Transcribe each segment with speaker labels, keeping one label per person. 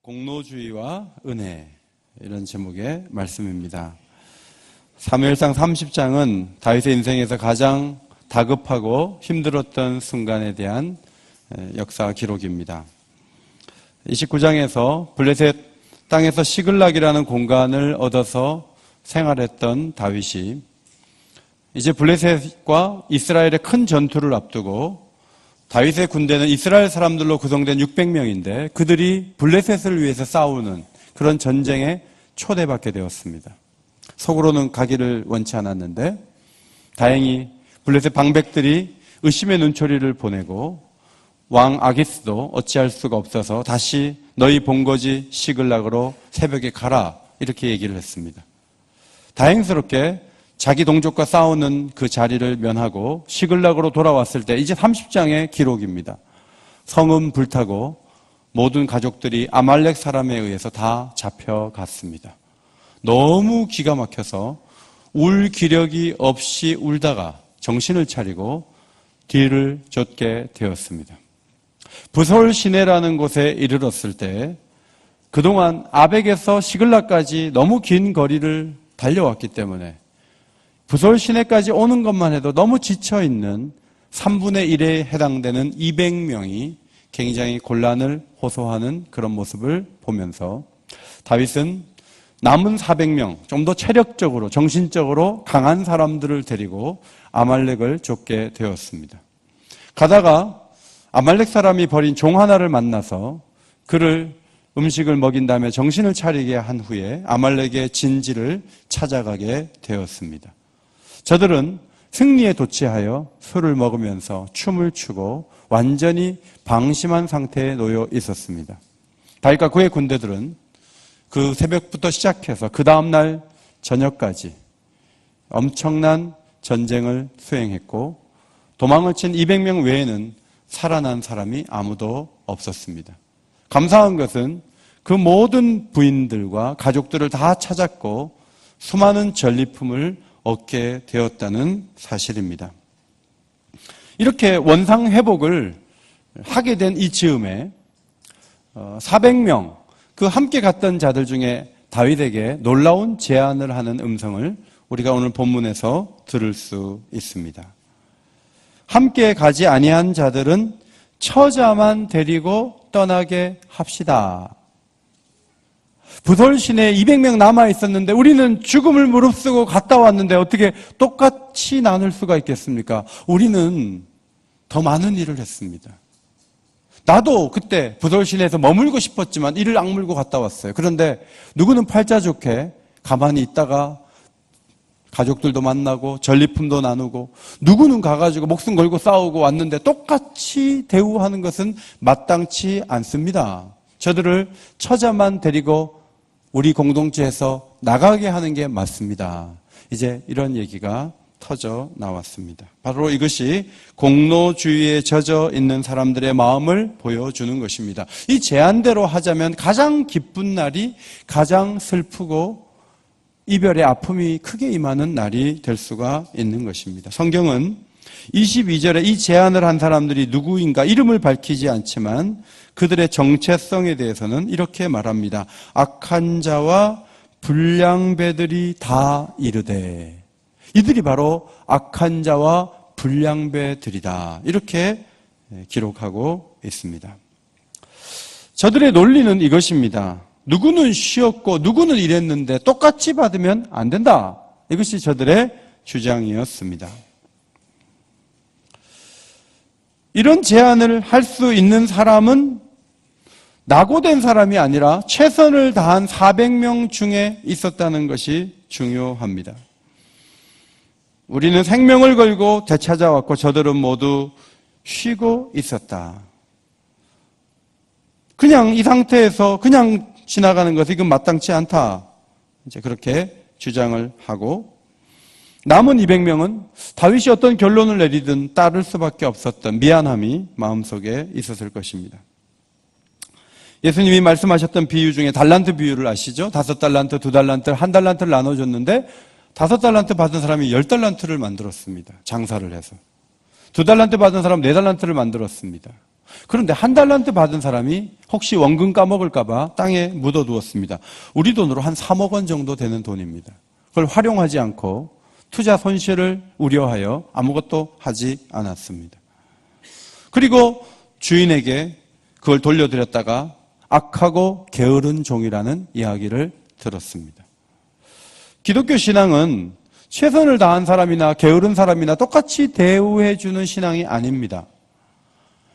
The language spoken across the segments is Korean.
Speaker 1: 공로주의와 은혜, 이런 제목의 말씀입니다. 사무엘상 30장은 다윗의 인생에서 가장 다급하고 힘들었던 순간에 대한 역사 기록입니다. 29장에서 블레셋 땅에서 시글락이라는 공간을 얻어서 생활했던 다윗이 이제 블레셋과 이스라엘의 큰 전투를 앞두고 다윗의 군대는 이스라엘 사람들로 구성된 600명인데 그들이 블레셋을 위해서 싸우는 그런 전쟁에 초대받게 되었습니다. 속으로는 가기를 원치 않았는데 다행히 블레셋 방백들이 의심의 눈초리를 보내고 왕 아기스도 어찌할 수가 없어서 다시 너희 본거지 시글락으로 새벽에 가라, 이렇게 얘기를 했습니다. 다행스럽게 자기 동족과 싸우는 그 자리를 면하고 시글락으로 돌아왔을 때 이제 30장의 기록입니다. 성은 불타고 모든 가족들이 아말렉 사람에 의해서 다 잡혀갔습니다. 너무 기가 막혀서 울 기력이 없이 울다가 정신을 차리고 뒤를 쫓게 되었습니다. 부솔 시내라는 곳에 이르렀을 때 그동안 아벡에서 시글락까지 너무 긴 거리를 달려왔기 때문에 부솔 시내까지 오는 것만 해도 너무 지쳐있는 3분의 1에 해당되는 200명이 굉장히 곤란을 호소하는 그런 모습을 보면서 다윗은 남은 400명, 좀 더 체력적으로, 정신적으로 강한 사람들을 데리고 아말렉을 쫓게 되었습니다. 가다가 아말렉 사람이 버린 종 하나를 만나서 그를 음식을 먹인 다음에 정신을 차리게 한 후에 아말렉의 진지를 찾아가게 되었습니다. 저들은 승리에 도취하여 술을 먹으면서 춤을 추고 완전히 방심한 상태에 놓여 있었습니다. 다윗과 그의 군대들은 그 새벽부터 시작해서 그 다음날 저녁까지 엄청난 전쟁을 수행했고 도망을 친 200명 외에는 살아난 사람이 아무도 없었습니다. 감사한 것은 그 모든 부인들과 가족들을 다 찾았고 수많은 전리품을 얻게 되었다는 사실입니다. 이렇게 원상 회복을 하게 된 이 즈음에 400명 그 함께 갔던 자들 중에 다윗에게 놀라운 제안을 하는 음성을 우리가 오늘 본문에서 들을 수 있습니다. 함께 가지 아니한 자들은 처자만 데리고 떠나게 합시다. 부솔 시내에 200명 남아 있었는데 우리는 죽음을 무릅쓰고 갔다 왔는데 어떻게 똑같이 나눌 수가 있겠습니까? 우리는 더 많은 일을 했습니다. 나도 그때 부솔 시내에서 머물고 싶었지만 이를 악물고 갔다 왔어요. 그런데 누구는 팔자 좋게 가만히 있다가 가족들도 만나고 전리품도 나누고 누구는 가가지고 목숨 걸고 싸우고 왔는데 똑같이 대우하는 것은 마땅치 않습니다. 저들을 처자만 데리고 우리 공동체에서 나가게 하는 게 맞습니다. 이제 이런 얘기가 터져 나왔습니다. 바로 이것이 공로주의에 젖어 있는 사람들의 마음을 보여주는 것입니다. 이 제안대로 하자면 가장 기쁜 날이 가장 슬프고 이별의 아픔이 크게 임하는 날이 될 수가 있는 것입니다. 성경은 22절에 이 제안을 한 사람들이 누구인가 이름을 밝히지 않지만 그들의 정체성에 대해서는 이렇게 말합니다. 악한 자와 불량배들이 다 이르되, 이들이 바로 악한 자와 불량배들이다, 이렇게 기록하고 있습니다. 저들의 논리는 이것입니다. 누구는 쉬었고 누구는 일했는데 똑같이 받으면 안 된다. 이것이 저들의 주장이었습니다. 이런 제안을 할 수 있는 사람은 낙오된 사람이 아니라 최선을 다한 400명 중에 있었다는 것이 중요합니다. 우리는 생명을 걸고 되찾아왔고 저들은 모두 쉬고 있었다. 그냥 이 상태에서 그냥 지나가는 것이 이건 마땅치 않다. 이제 그렇게 주장을 하고 남은 200명은 다윗이 어떤 결론을 내리든 따를 수밖에 없었던 미안함이 마음속에 있었을 것입니다. 예수님이 말씀하셨던 비유 중에 달란트 비유를 아시죠? 5달란트, 2달란트, 1달란트를 나눠줬는데 5달란트 받은 사람이 10달란트를 만들었습니다. 장사를 해서. 2달란트 받은 사람 4달란트를 만들었습니다. 그런데 한 달란트 받은 사람이 혹시 원금 까먹을까봐 땅에 묻어두었습니다. 우리 돈으로 한 3억 원 정도 되는 돈입니다. 그걸 활용하지 않고 투자 손실을 우려하여 아무것도 하지 않았습니다. 그리고 주인에게 그걸 돌려드렸다가 악하고 게으른 종이라는 이야기를 들었습니다. 기독교 신앙은 최선을 다한 사람이나 게으른 사람이나 똑같이 대우해주는 신앙이 아닙니다.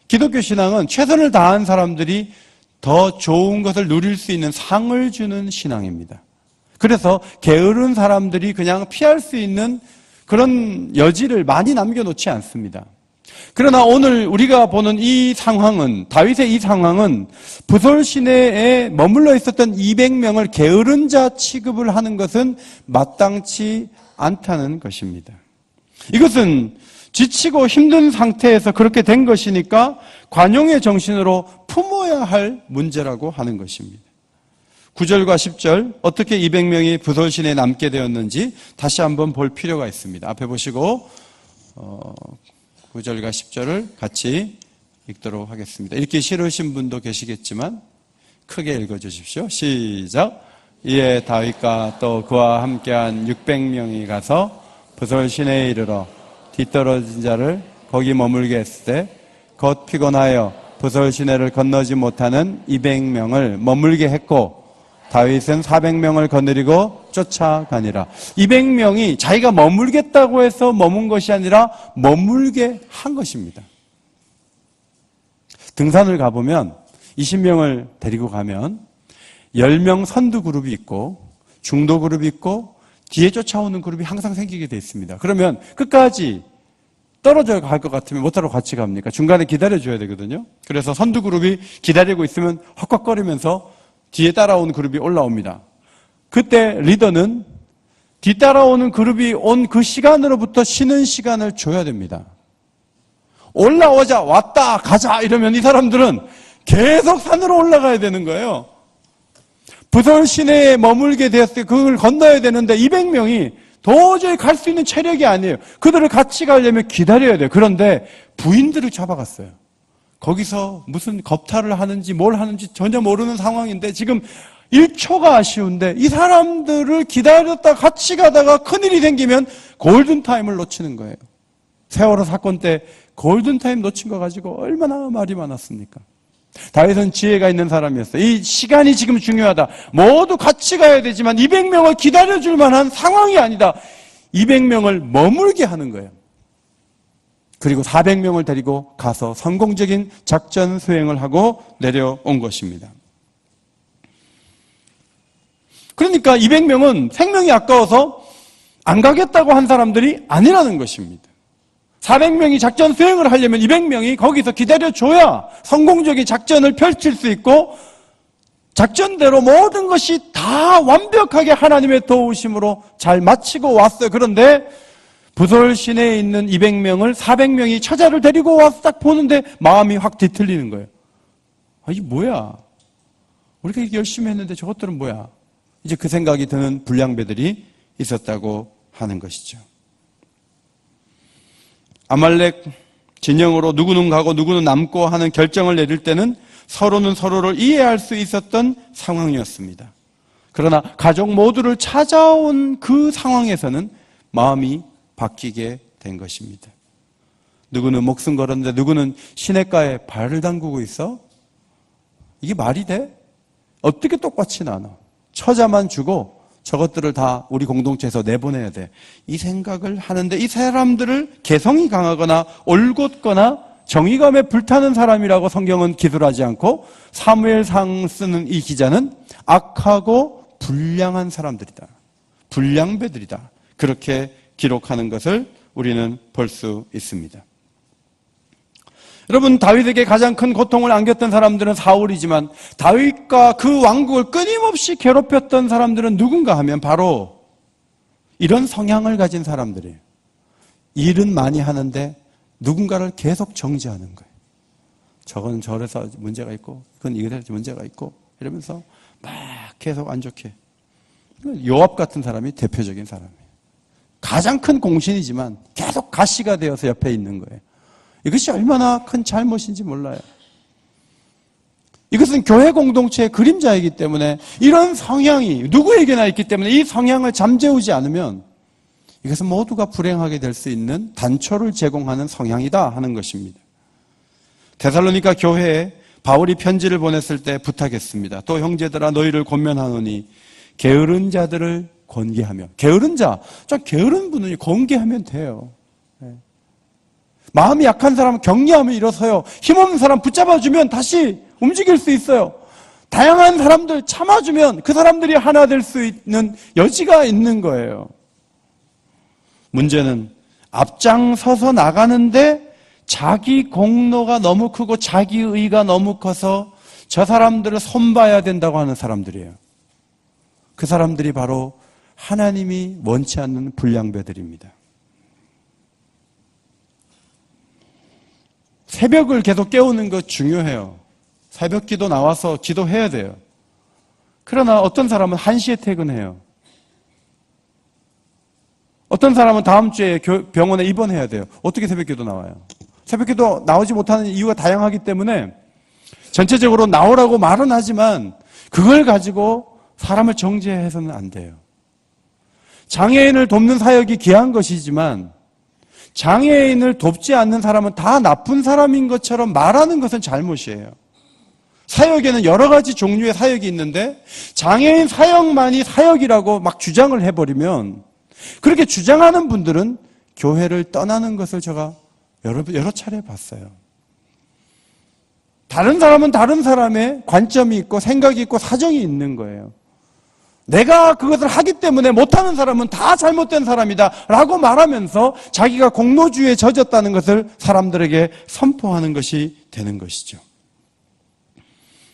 Speaker 1: 기독교 신앙은 최선을 다한 사람들이 더 좋은 것을 누릴 수 있는 상을 주는 신앙입니다. 그래서 게으른 사람들이 그냥 피할 수 있는 그런 여지를 많이 남겨놓지 않습니다. 그러나 오늘 우리가 보는 이 상황은, 다윗의 이 상황은 부솔 시내에 머물러 있었던 200명을 게으른 자 취급을 하는 것은 마땅치 않다는 것입니다. 이것은 지치고 힘든 상태에서 그렇게 된 것이니까 관용의 정신으로 품어야 할 문제라고 하는 것입니다. 9절과 10절 어떻게 200명이 부솔 시내에 남게 되었는지 다시 한번 볼 필요가 있습니다. 앞에 보시고 9절과 10절을 같이 읽도록 하겠습니다. 읽기 싫으신 분도 계시겠지만 크게 읽어주십시오. 시작. 이에 다윗과 또 그와 함께한 600명이 가서 부솔 시내에 이르러 뒤떨어진 자를 거기 머물게 했을 때 곧 피곤하여 부솔 시내를 건너지 못하는 200명을 머물게 했고 다윗은 400명을 거느리고 쫓아가니라. 200명이 자기가 머물겠다고 해서 머문 것이 아니라 머물게 한 것입니다. 등산을 가보면 20명을 데리고 가면 10명 선두 그룹이 있고 중도 그룹이 있고 뒤에 쫓아오는 그룹이 항상 생기게 되어 있습니다. 그러면 끝까지 떨어져 갈 것 같으면 못하러 같이 갑니까? 중간에 기다려줘야 되거든요. 그래서 선두 그룹이 기다리고 있으면 헉헉거리면서 뒤에 따라오는 그룹이 올라옵니다. 그때 리더는 뒤따라오는 그룹이 온 그 시간으로부터 쉬는 시간을 줘야 됩니다. 올라오자, 왔다, 가자 이러면 이 사람들은 계속 산으로 올라가야 되는 거예요. 부솔 시내에 머물게 되었을 때 그걸 건너야 되는데 200명이 도저히 갈 수 있는 체력이 아니에요. 그들을 같이 가려면 기다려야 돼요. 그런데 부인들을 잡아갔어요. 거기서 무슨 겁탈을 하는지 뭘 하는지 전혀 모르는 상황인데 지금 1초가 아쉬운데 이 사람들을 기다렸다 같이 가다가 큰일이 생기면 골든타임을 놓치는 거예요. 세월호 사건 때 골든타임 놓친 거 가지고 얼마나 말이 많았습니까? 다윗은 지혜가 있는 사람이었어요. 이 시간이 지금 중요하다. 모두 같이 가야 되지만 200명을 기다려줄 만한 상황이 아니다. 200명을 머물게 하는 거예요. 그리고 400명을 데리고 가서 성공적인 작전 수행을 하고 내려온 것입니다. 그러니까 200명은 생명이 아까워서 안 가겠다고 한 사람들이 아니라는 것입니다. 400명이 작전 수행을 하려면 200명이 거기서 기다려줘야 성공적인 작전을 펼칠 수 있고 작전대로 모든 것이 다 완벽하게 하나님의 도우심으로 잘 마치고 왔어요. 그런데 부솔 시내에 있는 200명을 400명이 처자를 데리고 와서 딱 보는데 마음이 확 뒤틀리는 거예요. 아, 이게 뭐야? 우리가 이렇게 열심히 했는데 저것들은 뭐야? 이제 그 생각이 드는 불량배들이 있었다고 하는 것이죠. 아말렉 진영으로 누구는 가고 누구는 남고 하는 결정을 내릴 때는 서로는 서로를 이해할 수 있었던 상황이었습니다. 그러나 가족 모두를 찾아온 그 상황에서는 마음이 바뀌게 된 것입니다. 누구는 목숨 걸었는데 누구는 시냇가에 발을 담그고 있어? 이게 말이 돼? 어떻게 똑같이 나눠? 처자만 주고 저것들을 다 우리 공동체에서 내보내야 돼. 이 생각을 하는데 이 사람들을 개성이 강하거나 올곧거나 정의감에 불타는 사람이라고 성경은 기술하지 않고 사무엘상 쓰는 이 기자는 악하고 불량한 사람들이다. 불량배들이다. 그렇게 기록하는 것을 우리는 볼 수 있습니다. 여러분, 다윗에게 가장 큰 고통을 안겼던 사람들은 사울이지만 다윗과 그 왕국을 끊임없이 괴롭혔던 사람들은 누군가 하면 바로 이런 성향을 가진 사람들이에요. 일은 많이 하는데 누군가를 계속 정죄하는 거예요. 저건 저래서 문제가 있고 이건 이래서 문제가 있고 이러면서 막 계속 안 좋게. 요압 같은 사람이 대표적인 사람이에요. 가장 큰 공신이지만 계속 가시가 되어서 옆에 있는 거예요. 이것이 얼마나 큰 잘못인지 몰라요. 이것은 교회 공동체의 그림자이기 때문에 이런 성향이 누구에게나 있기 때문에 이 성향을 잠재우지 않으면 이것은 모두가 불행하게 될 수 있는 단초를 제공하는 성향이다 하는 것입니다. 데살로니가 교회에 바울이 편지를 보냈을 때 부탁했습니다. 또 형제들아 너희를 권면하노니 게으른 자들을 권계하며. 게으른 자, 좀 게으른 분은 권계하면 돼요. 마음이 약한 사람은 격려하면 일어서요. 힘없는 사람 붙잡아주면 다시 움직일 수 있어요. 다양한 사람들 참아주면 그 사람들이 하나 될 수 있는 여지가 있는 거예요. 문제는 앞장서서 나가는데 자기 공로가 너무 크고 자기 의가 너무 커서 저 사람들을 손봐야 된다고 하는 사람들이에요. 그 사람들이 바로 하나님이 원치 않는 불량배들입니다. 새벽을 계속 깨우는 거 중요해요. 새벽 기도 나와서 기도해야 돼요. 그러나 어떤 사람은 1시에 퇴근해요. 어떤 사람은 다음 주에 병원에 입원해야 돼요. 어떻게 새벽 기도 나와요? 새벽 기도 나오지 못하는 이유가 다양하기 때문에 전체적으로 나오라고 말은 하지만 그걸 가지고 사람을 정죄해서는 안 돼요. 장애인을 돕는 사역이 귀한 것이지만 장애인을 돕지 않는 사람은 다 나쁜 사람인 것처럼 말하는 것은 잘못이에요. 사역에는 여러 가지 종류의 사역이 있는데 장애인 사역만이 사역이라고 막 주장을 해버리면 그렇게 주장하는 분들은 교회를 떠나는 것을 제가 여러 차례 봤어요. 다른 사람은 다른 사람의 관점이 있고 생각이 있고 사정이 있는 거예요. 내가 그것을 하기 때문에 못하는 사람은 다 잘못된 사람이다 라고 말하면서 자기가 공로주의에 젖었다는 것을 사람들에게 선포하는 것이 되는 것이죠.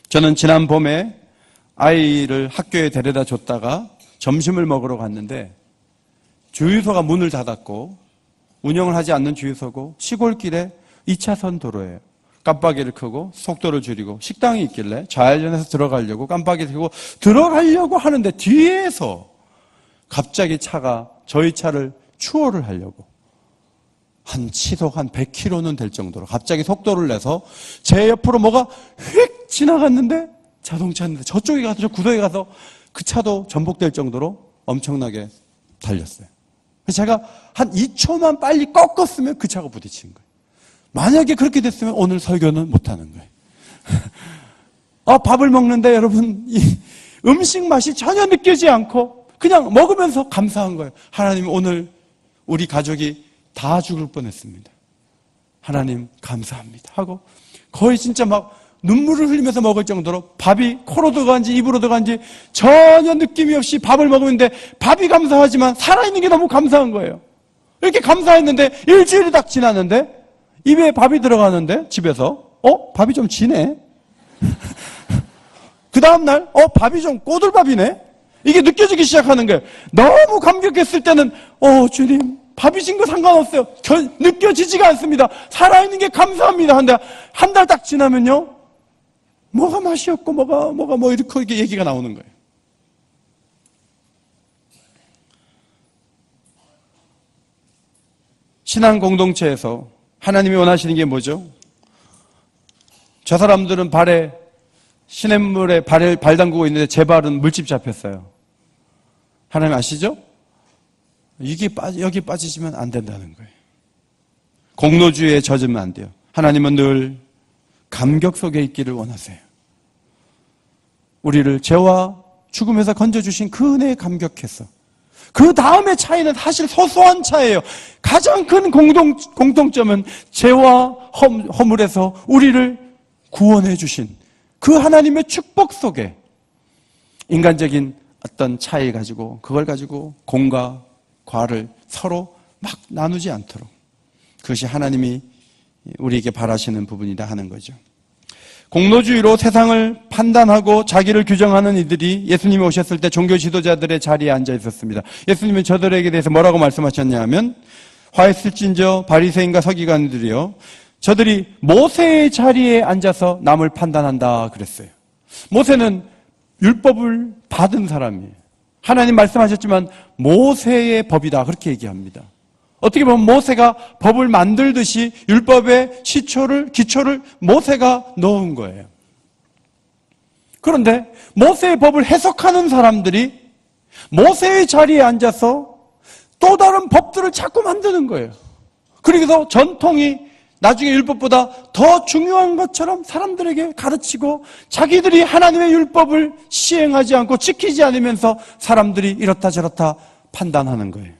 Speaker 1: 저는 지난 봄에 아이를 학교에 데려다 줬다가 점심을 먹으러 갔는데 주유소가 문을 닫았고 운영을 하지 않는 주유소고 시골길에 2차선 도로예요. 깜빡이를 켜고 속도를 줄이고 식당이 있길래 좌회전해서 들어가려고 깜빡이를 켜고 들어가려고 하는데 뒤에서 갑자기 차가 저희 차를 추월을 하려고 시속 한 100km는 될 정도로 갑자기 속도를 내서 제 옆으로 뭐가 휙 지나갔는데 자동차인데 저쪽에 가서 저 구석에 가서 그 차도 전복될 정도로 엄청나게 달렸어요. 그래서 제가 한 2초만 빨리 꺾었으면 그 차가 부딪힌 거예요. 만약에 그렇게 됐으면 오늘 설교는 못하는 거예요. 밥을 먹는데 여러분 이 음식 맛이 전혀 느껴지지 않고 그냥 먹으면서 감사한 거예요. 하나님 오늘 우리 가족이 다 죽을 뻔했습니다. 하나님 감사합니다 하고 거의 진짜 막 눈물을 흘리면서 먹을 정도로 밥이 코로 들어간지 입으로 들어간지 전혀 느낌이 없이 밥을 먹었는데 밥이 감사하지만 살아있는 게 너무 감사한 거예요. 이렇게 감사했는데 일주일이 딱 지났는데 입에 밥이 들어가는데 집에서 밥이 좀 지네. 그 다음날 밥이 좀 꼬들밥이네. 이게 느껴지기 시작하는 거예요. 너무 감격했을 때는 주님 밥이 진 거 상관없어요. 느껴지지가 않습니다. 살아있는 게 감사합니다. 한데 한 달 딱 지나면요 뭐가 맛이 없고 뭐가 이렇게 얘기가 나오는 거예요. 신앙 공동체에서 하나님이 원하시는 게 뭐죠? 저 사람들은 시냇물에 발 담그고 있는데 제 발은 물집 잡혔어요. 하나님 아시죠? 여기 빠지시면 안 된다는 거예요. 공로주의에 젖으면 안 돼요. 하나님은 늘 감격 속에 있기를 원하세요. 우리를 죄와 죽음에서 건져주신 그 은혜에 감격해서 그 다음의 차이는 사실 소소한 차이예요. 가장 큰 공통점은 죄와 허물에서 우리를 구원해 주신 그 하나님의 축복 속에 인간적인 어떤 차이 가지고 그걸 가지고 공과 과를 서로 막 나누지 않도록 그것이 하나님이 우리에게 바라시는 부분이다 하는 거죠. 공로주의로 세상을 판단하고 자기를 규정하는 이들이 예수님이 오셨을 때 종교 지도자들의 자리에 앉아 있었습니다. 예수님은 저들에게 대해서 뭐라고 말씀하셨냐 하면 화했을진저 바리새인과 서기관들이요 저들이 모세의 자리에 앉아서 남을 판단한다 그랬어요. 모세는 율법을 받은 사람이에요. 하나님 말씀하셨지만 모세의 법이다 그렇게 얘기합니다. 어떻게 보면 모세가 법을 만들듯이 율법의 기초를 모세가 넣은 거예요. 그런데 모세의 법을 해석하는 사람들이 모세의 자리에 앉아서 또 다른 법들을 자꾸 만드는 거예요. 그래서 전통이 나중에 율법보다 더 중요한 것처럼 사람들에게 가르치고 자기들이 하나님의 율법을 시행하지 않고 지키지 않으면서 사람들이 이렇다 저렇다 판단하는 거예요.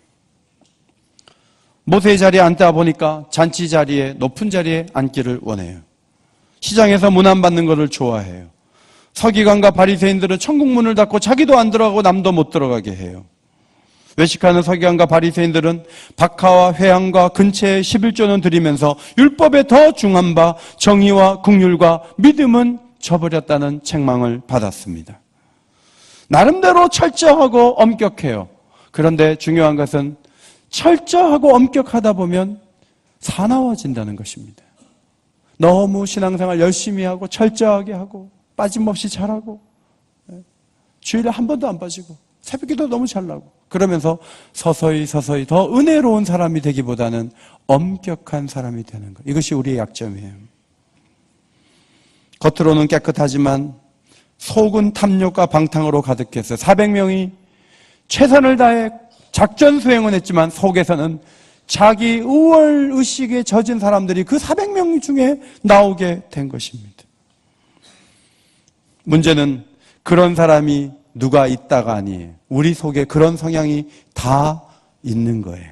Speaker 1: 모세의 자리에 앉다 보니까 잔치 자리에, 높은 자리에 앉기를 원해요. 시장에서 문안받는 것을 좋아해요. 서기관과 바리새인들은 천국 문을 닫고 자기도 안 들어가고 남도 못 들어가게 해요. 외식하는 서기관과 바리새인들은 박하와 회향과 근처에 11조는 드리면서 율법에 더 중한 바 정의와 긍휼과 믿음은 저버렸다는 책망을 받았습니다. 나름대로 철저하고 엄격해요. 그런데 중요한 것은 철저하고 엄격하다 보면 사나워진다는 것입니다. 너무 신앙생활 열심히 하고 철저하게 하고 빠짐없이 잘하고 주일에 한 번도 안 빠지고 새벽기도 너무 잘 나고 그러면서 서서히 더 은혜로운 사람이 되기보다는 엄격한 사람이 되는 것. 이것이 우리의 약점이에요. 겉으로는 깨끗하지만 속은 탐욕과 방탕으로 가득했어요. 400명이 최선을 다해 작전 수행은 했지만 속에서는 자기 우월의식에 젖은 사람들이 그 400명 중에 나오게 된 것입니다. 문제는 그런 사람이 누가 있다가 아니에요. 우리 속에 그런 성향이 다 있는 거예요.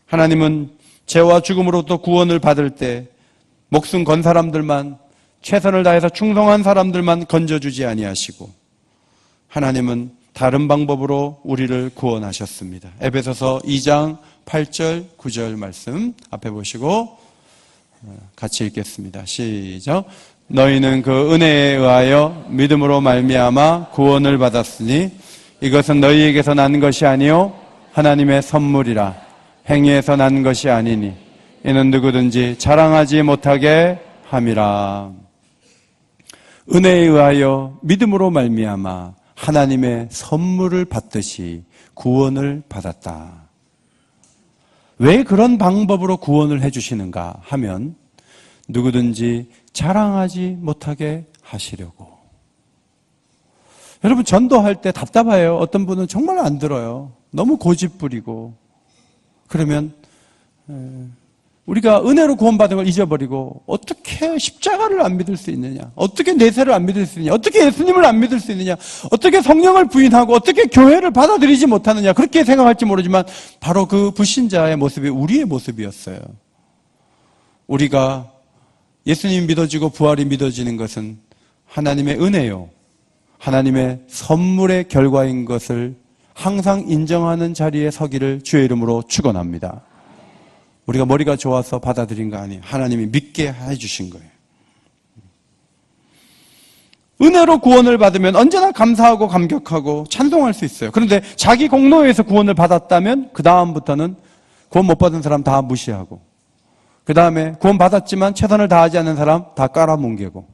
Speaker 1: 하나님은 죄와 죽음으로부터 구원을 받을 때 목숨 건 사람들만, 최선을 다해서 충성한 사람들만 건져주지 아니하시고 하나님은 다른 방법으로 우리를 구원하셨습니다. 에베소서 2장 8절 9절 말씀 앞에 보시고 같이 읽겠습니다. 시작. 너희는 그 은혜에 의하여 믿음으로 말미암아 구원을 받았으니 이것은 너희에게서 난 것이 아니요 하나님의 선물이라. 행위에서 난 것이 아니니 이는 누구든지 자랑하지 못하게 함이라. 은혜에 의하여 믿음으로 말미암아 하나님의 선물을 받듯이 구원을 받았다. 왜 그런 방법으로 구원을 해주시는가 하면 누구든지 자랑하지 못하게 하시려고. 여러분 전도할 때 답답해요. 어떤 분은 정말 안 들어요. 너무 고집부리고. 그러면 우리가 은혜로 구원받은 걸 잊어버리고 어떻게 십자가를 안 믿을 수 있느냐, 어떻게 내세를 안 믿을 수 있느냐, 어떻게 예수님을 안 믿을 수 있느냐, 어떻게 성령을 부인하고 어떻게 교회를 받아들이지 못하느냐, 그렇게 생각할지 모르지만 바로 그 불신자의 모습이 우리의 모습이었어요. 우리가 예수님이 믿어지고 부활이 믿어지는 것은 하나님의 은혜요, 하나님의 선물의 결과인 것을 항상 인정하는 자리에 서기를 주의 이름으로 축원합니다. 우리가 머리가 좋아서 받아들인 거 아니에요. 하나님이 믿게 해주신 거예요. 은혜로 구원을 받으면 언제나 감사하고 감격하고 찬송할 수 있어요. 그런데 자기 공로에 의해서 구원을 받았다면 그 다음부터는 구원 못 받은 사람 다 무시하고, 그 다음에 구원 받았지만 최선을 다하지 않는 사람 다 깔아뭉개고,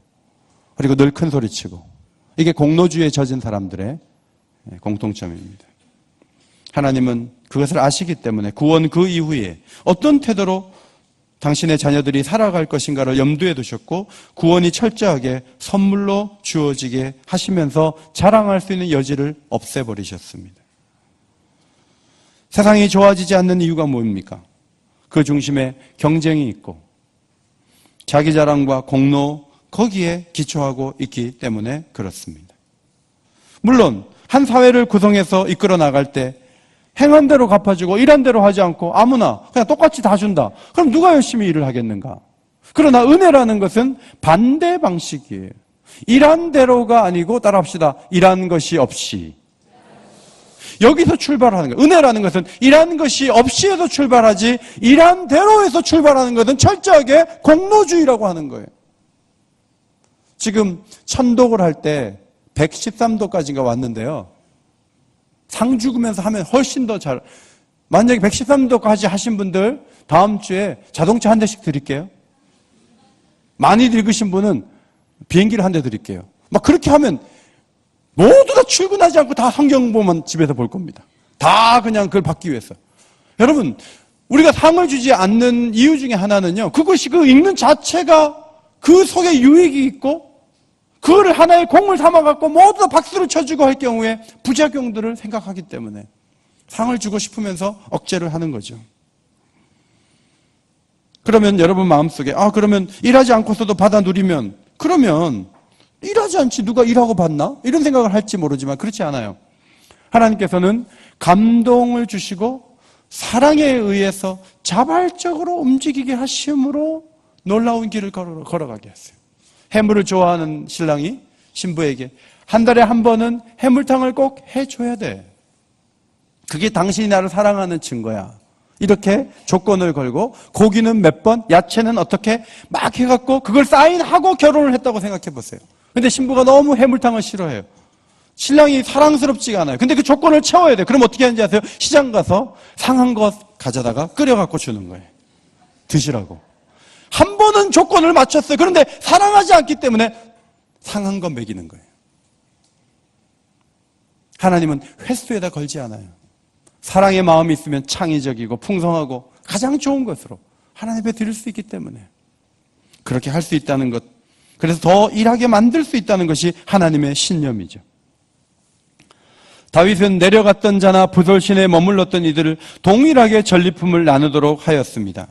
Speaker 1: 그리고 늘 큰 소리치고. 이게 공로주의에 젖은 사람들의 공통점입니다. 하나님은 그것을 아시기 때문에 구원 그 이후에 어떤 태도로 당신의 자녀들이 살아갈 것인가를 염두에 두셨고 구원이 철저하게 선물로 주어지게 하시면서 자랑할 수 있는 여지를 없애버리셨습니다. 세상이 좋아지지 않는 이유가 뭡니까? 그 중심에 경쟁이 있고 자기 자랑과 공로, 거기에 기초하고 있기 때문에 그렇습니다. 물론 한 사회를 구성해서 이끌어 나갈 때 행한 대로 갚아주고 일한 대로 하지 않고 아무나 그냥 똑같이 다 준다. 그럼 누가 열심히 일을 하겠는가? 그러나 은혜라는 것은 반대 방식이에요. 일한 대로가 아니고 따라합시다. 일한 것이 없이. 여기서 출발하는 거예요. 은혜라는 것은 일한 것이 없이에서 출발하지 일한 대로에서 출발하는 것은 철저하게 공로주의라고 하는 거예요. 지금 천독을 할 때 113도까지가 왔는데요. 상 죽으면서 하면 훨씬 더 잘. 만약에 113도까지 하신 분들 다음 주에 자동차 한 대씩 드릴게요. 많이 읽으신 분은 비행기를 한 대 드릴게요. 막 그렇게 하면 모두 다 출근하지 않고 다 성경보만 집에서 볼 겁니다. 다 그냥 그걸 받기 위해서. 여러분, 우리가 상을 주지 않는 이유 중에 하나는요, 그것이 그 읽는 자체가 그 속에 유익이 있고 그거를 하나의 공을 삼아갖고 모두 다 박수를 쳐주고 할 경우에 부작용들을 생각하기 때문에 상을 주고 싶으면서 억제를 하는 거죠. 그러면 여러분 마음속에 그러면 일하지 않고서도 받아 누리면 그러면 일하지 않지 누가 일하고 받나? 이런 생각을 할지 모르지만 그렇지 않아요. 하나님께서는 감동을 주시고 사랑에 의해서 자발적으로 움직이게 하심으로 놀라운 길을 걸어가게 했어요. 해물을 좋아하는 신랑이 신부에게 한 달에 한 번은 해물탕을 꼭 해줘야 돼. 그게 당신이 나를 사랑하는 증거야. 이렇게 조건을 걸고 고기는 몇 번, 야채는 어떻게 막 해갖고 그걸 사인하고 결혼을 했다고 생각해 보세요. 근데 신부가 너무 해물탕을 싫어해요. 신랑이 사랑스럽지가 않아요. 근데 그 조건을 채워야 돼요. 그럼 어떻게 하는지 아세요? 시장 가서 상한 것 가져다가 끓여갖고 주는 거예요. 드시라고. 한 번은 조건을 맞췄어요. 그런데 사랑하지 않기 때문에 상한 것 먹이는 거예요. 하나님은 횟수에다 걸지 않아요. 사랑의 마음이 있으면 창의적이고 풍성하고 가장 좋은 것으로 하나님 앞에 드릴 수 있기 때문에 그렇게 할 수 있다는 것, 그래서 더 일하게 만들 수 있다는 것이 하나님의 신념이죠. 다윗은 내려갔던 자나 부솔신에 머물렀던 이들을 동일하게 전리품을 나누도록 하였습니다.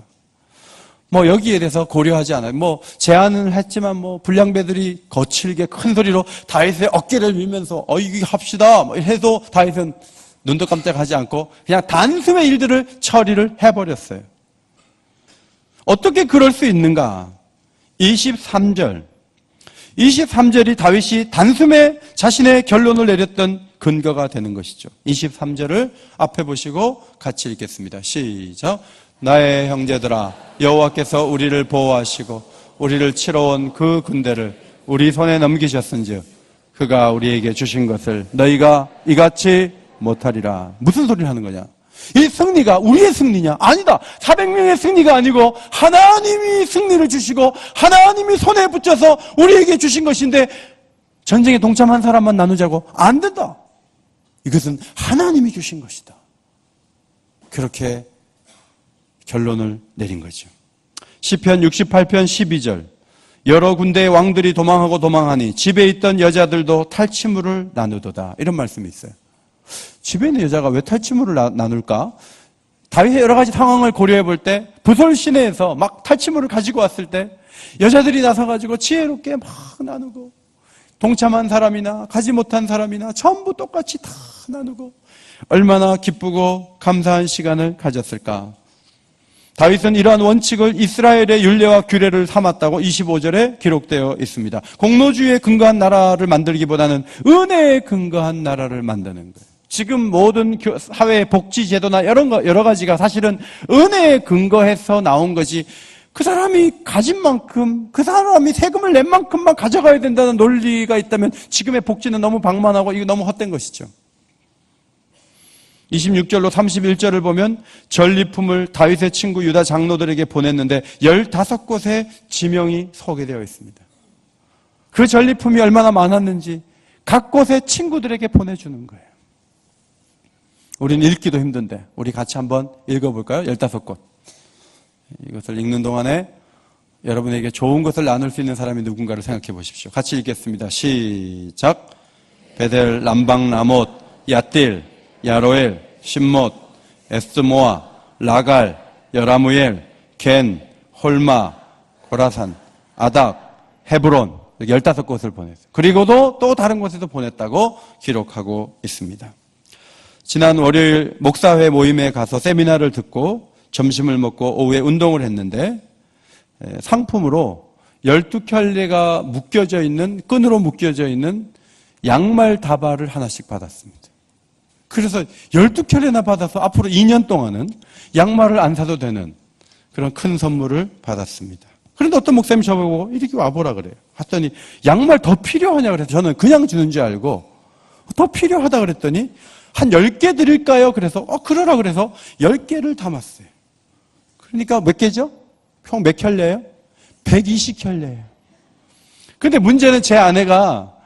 Speaker 1: 여기에 대해서 고려하지 않아요. 제안을 했지만 불량배들이 거칠게 큰 소리로 다윗의 어깨를 밀면서 이거 합시다 해도 다윗은 눈도 깜짝하지 않고 그냥 단숨에 일들을 처리를 해버렸어요. 어떻게 그럴 수 있는가? 23절이 다윗이 단숨에 자신의 결론을 내렸던 근거가 되는 것이죠. 23절을 앞에 보시고 같이 읽겠습니다. 시작. 나의 형제들아, 여호와께서 우리를 보호하시고 우리를 치러 온 그 군대를 우리 손에 넘기셨은즉 그가 우리에게 주신 것을 너희가 이같이 못하리라. 무슨 소리를 하는 거냐? 이 승리가 우리의 승리냐? 아니다. 400명의 승리가 아니고 하나님이 승리를 주시고 하나님이 손에 붙여서 우리에게 주신 것인데 전쟁에 동참한 사람만 나누자고? 안 된다. 이것은 하나님이 주신 것이다. 그렇게 결론을 내린 거죠. 시편 68편 12절. 여러 군데의 왕들이 도망하고 도망하니 집에 있던 여자들도 탈취물을 나누도다. 이런 말씀이 있어요. 집에 있는 여자가 왜 탈취물을 나눌까? 다윗의 여러 가지 상황을 고려해 볼 때 부솔 시내에서 막 탈취물을 가지고 왔을 때 여자들이 나서가지고 지혜롭게 막 나누고 동참한 사람이나 가지 못한 사람이나 전부 똑같이 다 나누고 얼마나 기쁘고 감사한 시간을 가졌을까? 다윗은 이러한 원칙을 이스라엘의 율례와 규례를 삼았다고 25절에 기록되어 있습니다. 공로주의에 근거한 나라를 만들기보다는 은혜에 근거한 나라를 만드는 거예요. 지금 모든 사회 복지 제도나 여러 가지가 사실은 은혜에 근거해서 나온 것이 그 사람이 가진 만큼, 그 사람이 세금을 낸 만큼만 가져가야 된다는 논리가 있다면 지금의 복지는 너무 방만하고 이거 너무 헛된 것이죠. 26절로 31절을 보면 전리품을 다윗의 친구 유다 장로들에게 보냈는데 15곳에 지명이 소개되어 있습니다. 그 전리품이 얼마나 많았는지 각 곳의 친구들에게 보내주는 거예요. 우리는 읽기도 힘든데 우리 같이 한번 읽어볼까요? 15곳. 이것을 읽는 동안에 여러분에게 좋은 것을 나눌 수 있는 사람이 누군가를 생각해 보십시오. 같이 읽겠습니다. 시작. 베델, 람방, 라못, 얏딜, 야로엘, 심못, 에스모아, 라갈, 여라무엘, 겐, 홀마, 고라산, 아닥, 헤브론, 15곳을 보냈어요. 그리고도 또 다른 곳에도 보냈다고 기록하고 있습니다. 지난 월요일 목사회 모임에 가서 세미나를 듣고 점심을 먹고 오후에 운동을 했는데 상품으로 12켤레가 묶여져 있는, 끈으로 묶여져 있는 양말 다발을 하나씩 받았습니다. 그래서 12켤레나 받아서 앞으로 2년 동안은 양말을 안 사도 되는 그런 큰 선물을 받았습니다. 그런데 어떤 목사님이 저보고 이렇게 와보라 그래요. 했더니 양말 더 필요하냐 그래서 저는 그냥 주는 줄 알고 더 필요하다 그랬더니 한 10개 드릴까요? 그래서 그러라 그래서 10개를 담았어요. 그러니까 몇 개죠? 총 몇 켤레예요? 120켤레예요. 근데 문제는 제 아내가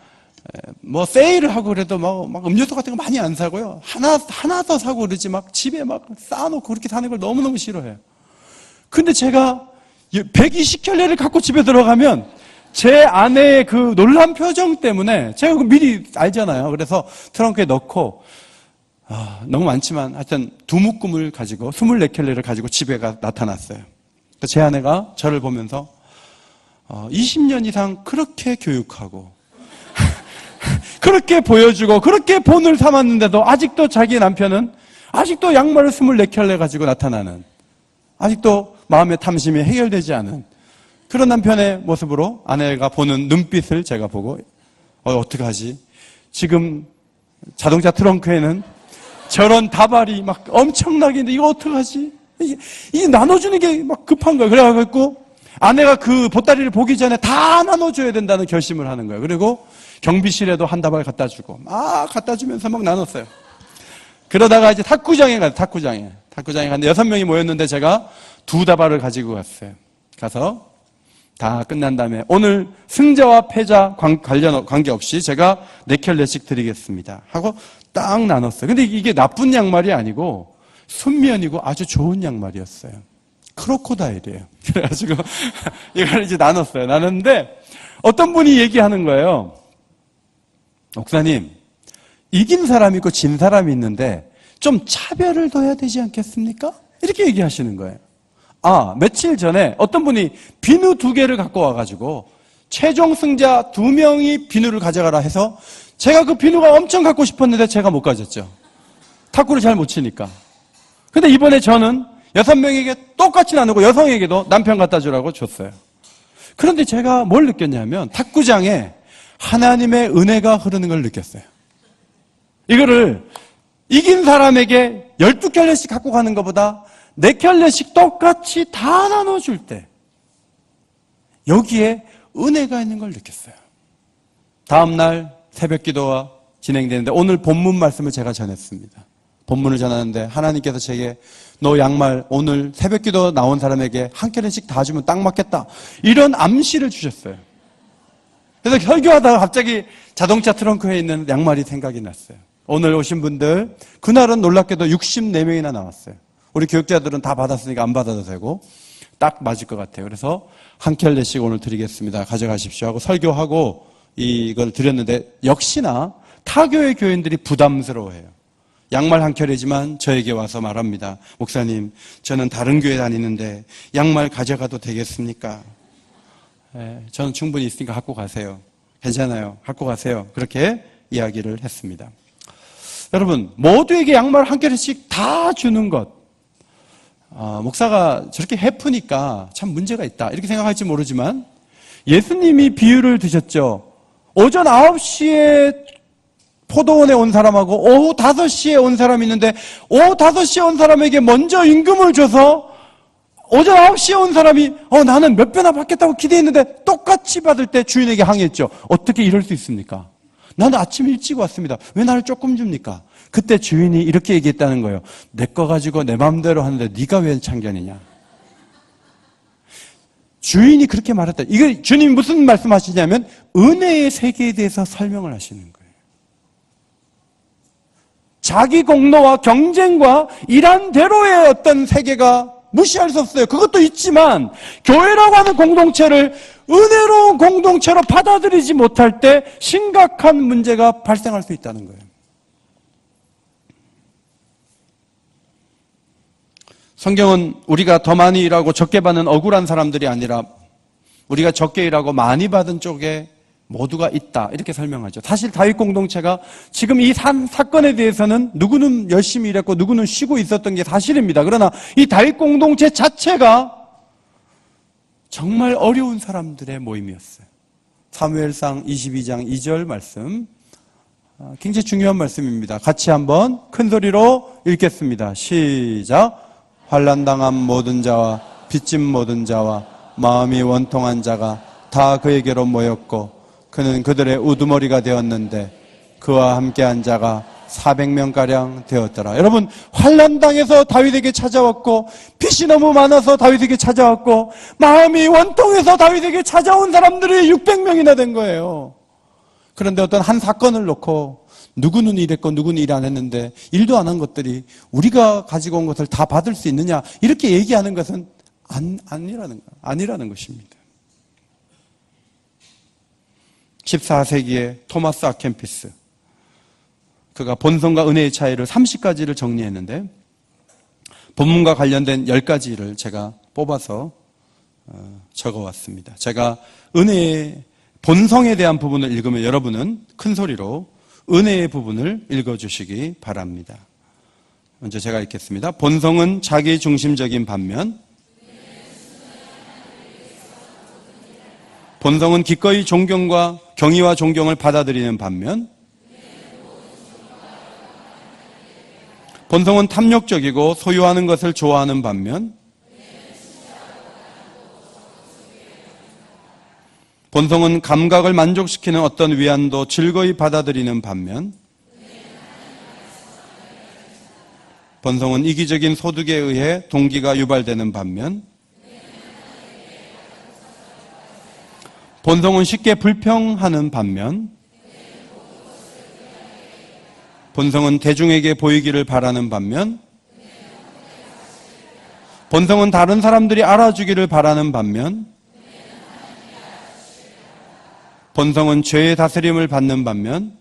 Speaker 1: 세일을 하고 그래도 막 음료수 같은 거 많이 안 사고요. 하나 더 사고 그러지 막 집에 막 쌓아놓고 그렇게 사는 걸 너무너무 싫어해요. 근데 제가 120켤레를 갖고 집에 들어가면 제 아내의 그 놀란 표정 때문에 제가 미리 알잖아요. 그래서 트렁크에 넣고 너무 많지만 하여튼 두 묶음을 가지고 24켤레를 가지고 집에 나타났어요. 제 아내가 저를 보면서 20년 이상 그렇게 교육하고 그렇게 보여주고 그렇게 본을 삼았는데도 아직도 자기 남편은 아직도 양말을 24켤레 가지고 나타나는, 아직도 마음의 탐심이 해결되지 않은 그런 남편의 모습으로 아내가 보는 눈빛을 제가 보고 어떡하지? 지금 자동차 트렁크에는 저런 다발이 막 엄청나게 있는데 이거 어떡하지? 이게 나눠주는 게 막 급한 거예요. 그래가지고 아내가 그 보따리를 보기 전에 다 나눠줘야 된다는 결심을 하는 거예요. 그리고 경비실에도 한 다발 갖다 주고 막 갖다 주면서 막 나눴어요. 그러다가 이제 탁구장에 갔는데 6명이 모였는데 제가 2다발을 가지고 갔어요. 가서 다 끝난 다음에 오늘 승자와 패자 관계없이 제가 4켤레씩 드리겠습니다 하고 딱 나눴어요. 근데 이게 나쁜 양말이 아니고 순면이고 아주 좋은 양말이었어요. 크로코다일이에요. 그래가지고 이걸 이제 나눴어요. 나눴는데 어떤 분이 얘기하는 거예요. 목사님, 이긴 사람이 있고 진 사람이 있는데 좀 차별을 둬야 되지 않겠습니까? 이렇게 얘기하시는 거예요. 며칠 전에 어떤 분이 비누 2개를 갖고 와가지고 최종 승자 2명이 비누를 가져가라 해서 제가 그 비누가 엄청 갖고 싶었는데 제가 못 가졌죠. 탁구를 잘 못 치니까. 근데 이번에 저는 6명에게 똑같이 나누고 여성에게도 남편 갖다 주라고 줬어요. 그런데 제가 뭘 느꼈냐면 탁구장에 하나님의 은혜가 흐르는 걸 느꼈어요. 이거를 이긴 사람에게 12켤레씩 갖고 가는 것보다 4켤레씩 똑같이 다 나눠줄 때 여기에 은혜가 있는 걸 느꼈어요. 다음날 새벽 기도가 진행되는데 오늘 본문 말씀을 제가 전했습니다. 본문을 전하는데 하나님께서 제게 너 양말 오늘 새벽 기도 나온 사람에게 한 켤레씩 다 주면 딱 맞겠다, 이런 암시를 주셨어요. 그래서 설교하다가 갑자기 자동차 트렁크에 있는 양말이 생각이 났어요. 오늘 오신 분들 그날은 놀랍게도 64명이나 나왔어요. 우리 교육자들은 다 받았으니까 안 받아도 되고 딱 맞을 것 같아요. 그래서 한 켤레씩 오늘 드리겠습니다, 가져가십시오 하고 설교하고 이걸 드렸는데 역시나 타교의 교인들이 부담스러워해요. 양말 한 켤레지만 저에게 와서 말합니다. 목사님, 저는 다른 교회 다니는데 양말 가져가도 되겠습니까? 저는 충분히 있으니까 갖고 가세요. 괜찮아요, 갖고 가세요. 그렇게 이야기를 했습니다. 여러분, 모두에게 양말 한 켤레씩 다 주는 것, 목사가 저렇게 해프니까 참 문제가 있다 이렇게 생각할지 모르지만 예수님이 비유를 드셨죠. 오전 9시에 포도원에 온 사람하고 오후 5시에 온 사람이 있는데 오후 5시에 온 사람에게 먼저 임금을 줘서 오전 9시에 온 사람이 나는 몇 배나 받겠다고 기대했는데 똑같이 받을 때 주인에게 항의했죠. 어떻게 이럴 수 있습니까? 나는 아침 일찍 왔습니다. 왜 나를 조금 줍니까? 그때 주인이 이렇게 얘기했다는 거예요. 내 거 가지고 내 마음대로 하는데 네가 왜 참견이냐? 주인이 그렇게 말했다. 이거 주님이 무슨 말씀하시냐면 은혜의 세계에 대해서 설명을 하시는 거예요. 자기 공로와 경쟁과 일한 대로의 어떤 세계가 무시할 수 없어요. 그것도 있지만 교회라고 하는 공동체를 은혜로운 공동체로 받아들이지 못할 때 심각한 문제가 발생할 수 있다는 거예요. 성경은 우리가 더 많이 일하고 적게 받는 억울한 사람들이 아니라 우리가 적게 일하고 많이 받은 쪽에 모두가 있다 이렇게 설명하죠. 사실 다윗 공동체가 지금 이 사건에 대해서는 누구는 열심히 일했고 누구는 쉬고 있었던 게 사실입니다. 그러나 이 다윗 공동체 자체가 정말 어려운 사람들의 모임이었어요. 사무엘상 22장 2절 말씀, 굉장히 중요한 말씀입니다. 같이 한번 큰 소리로 읽겠습니다. 시작. 환난당한 모든 자와 빚진 모든 자와 마음이 원통한 자가 다 그에게로 모였고 그는 그들의 우두머리가 되었는데 그와 함께한 자가 400명가량 되었더라. 여러분, 환난당해서 다윗에게 찾아왔고 빚이 너무 많아서 다윗에게 찾아왔고 마음이 원통해서 다윗에게 찾아온 사람들이 600명이나 된 거예요. 그런데 어떤 한 사건을 놓고 누구는 일했고 누구는 일 안 했는데 일도 안 한 것들이 우리가 가지고 온 것을 다 받을 수 있느냐 이렇게 얘기하는 것은 아니라는 것입니다. 14세기의 토마스 아켄피스. 그가 본성과 은혜의 차이를 30가지를 정리했는데 본문과 관련된 10가지를 제가 뽑아서 적어왔습니다. 제가 은혜의 본성에 대한 부분을 읽으면 여러분은 큰 소리로 은혜의 부분을 읽어주시기 바랍니다. 먼저 제가 읽겠습니다. 본성은 자기 중심적인 반면 본성은 기꺼이 존경과 경의와 존경을 받아들이는 반면 본성은 탐욕적이고 소유하는 것을 좋아하는 반면 본성은 감각을 만족시키는 어떤 위안도 즐거이 받아들이는 반면 본성은 이기적인 소득에 의해 동기가 유발되는 반면 본성은 쉽게 불평하는 반면 본성은 대중에게 보이기를 바라는 반면 본성은 다른 사람들이 알아주기를 바라는 반면 본성은 죄의 다스림을 받는 반면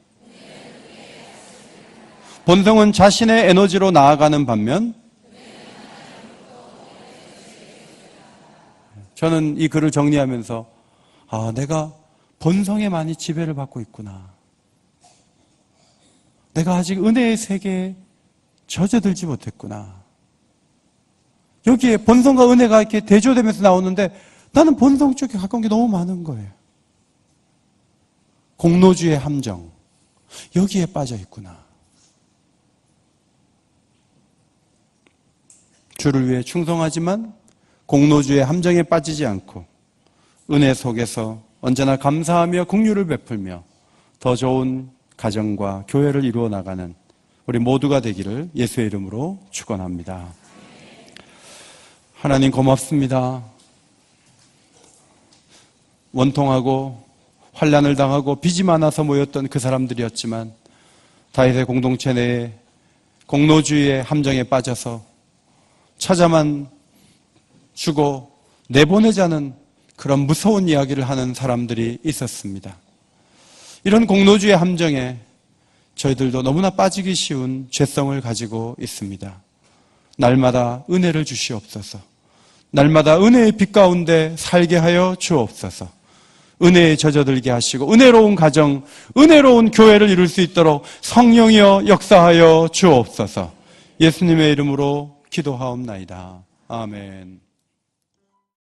Speaker 1: 본성은 자신의 에너지로 나아가는 반면 저는 이 글을 정리하면서 내가 본성에 많이 지배를 받고 있구나. 내가 아직 은혜의 세계에 젖어들지 못했구나. 여기에 본성과 은혜가 이렇게 대조되면서 나오는데 나는 본성 쪽에 가까운 게 너무 많은 거예요. 공로주의 함정, 여기에 빠져 있구나. 주를 위해 충성하지만 공로주의 함정에 빠지지 않고 은혜 속에서 언제나 감사하며 긍휼을 베풀며 더 좋은 가정과 교회를 이루어 나가는 우리 모두가 되기를 예수의 이름으로 축원합니다. 하나님 고맙습니다. 원통하고 환난을 당하고 빚이 많아서 모였던 그 사람들이었지만 다윗의 공동체 내에 공로주의의 함정에 빠져서 찾아만 주고 내보내자는 그런 무서운 이야기를 하는 사람들이 있었습니다. 이런 공로주의 함정에 저희들도 너무나 빠지기 쉬운 죄성을 가지고 있습니다. 날마다 은혜를 주시옵소서. 날마다 은혜의 빛 가운데 살게 하여 주옵소서. 은혜에 젖어들게 하시고 은혜로운 가정, 은혜로운 교회를 이룰 수 있도록 성령이여 역사하여 주옵소서. 예수님의 이름으로 기도하옵나이다. 아멘.